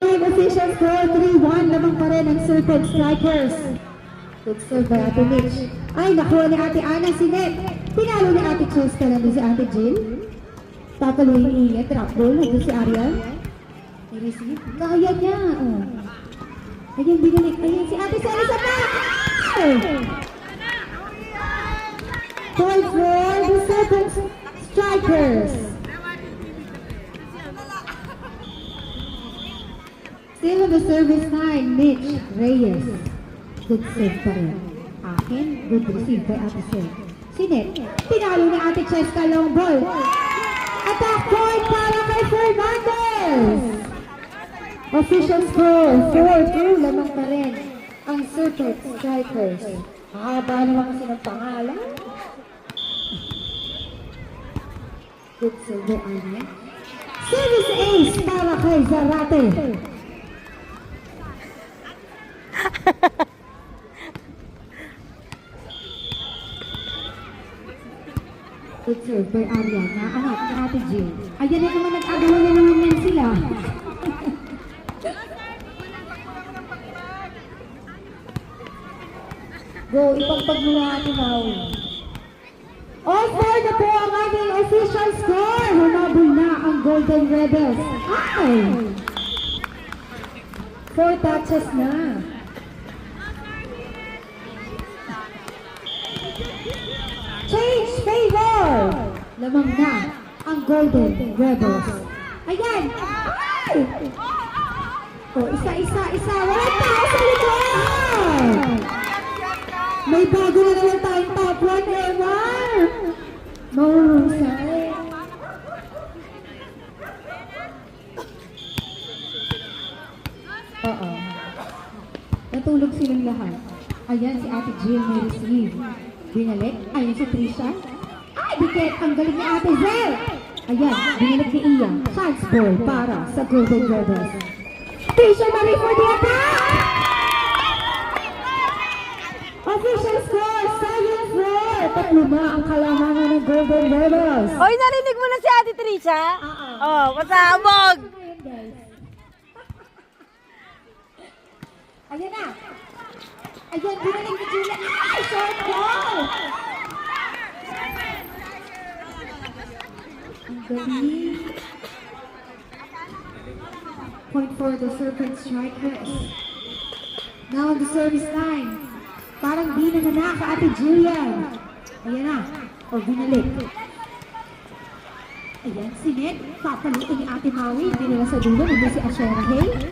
Official score 3-1, lamang pa rin ang Serpent Strikers. Good serve by Ate Mitch. Ay, nakuha ni Ate Ana si Net. Pinalo ni Ate Cheska na si Ate Jill. Tataluin niya, trap ball, nandun si Ariel. I-receive. Kaya niya. Oh. Ayan, binalik. Ayan, si Ate Sally sa back. Point for the Serpent Strikers. Still on the service line, Mitch Reyes. Good save pa rin. Akin, good receive by Ate Sel. Si Net, pinalo ni Ate Cheska long ball. Attack point para kay Fernandez. Official score, 4-2, lamang pa rin ang Serpent Strikers. Haba naman kasi ng pangalan. Good save by Anya. Service ace para kay Zarate. Good serve by Ariana, anak ni Ate Jill. Ayan na naman, nag-agawa na naman yan sila. Go, ipagpag mo na Ate Maui. All four na po ang ating official score. Humabol na ang Golden Rebels. Ay! 4 touches na. Change favor! Lamang na ang Golden Rebels. Ayan! Ay! O, isa. Walang tao sa likod! May bago na naman tayong top 1, Emar! Mahusay. Oo. Natulog silang lahat. Ayan si Ate Jill may receive. Binalik. Ayan si Trisha. Ay, dikit. Ang galing ni Ate Zel. Ayan, binalik ni Iya. Chance ball para sa Golden Rebels. Trisha Marie for the attack! Official score, 7-4. Tatlo na ang kalamangan ng Golden Rebels. Oy, narinig mo na si Ate Trisha? Oh, pasabog! Ayan na. Ayan, binalik ni Julia. Ay, short ball! Ang galing. Point for the Serpent Strikers. Now on the service line. Parang di na ka Ate Julia. Ayan na. O, binalik. Ayan, si Ned. Papaluin ni Ate Maui. Binila sa dulo. Nandun si Ashera Hay.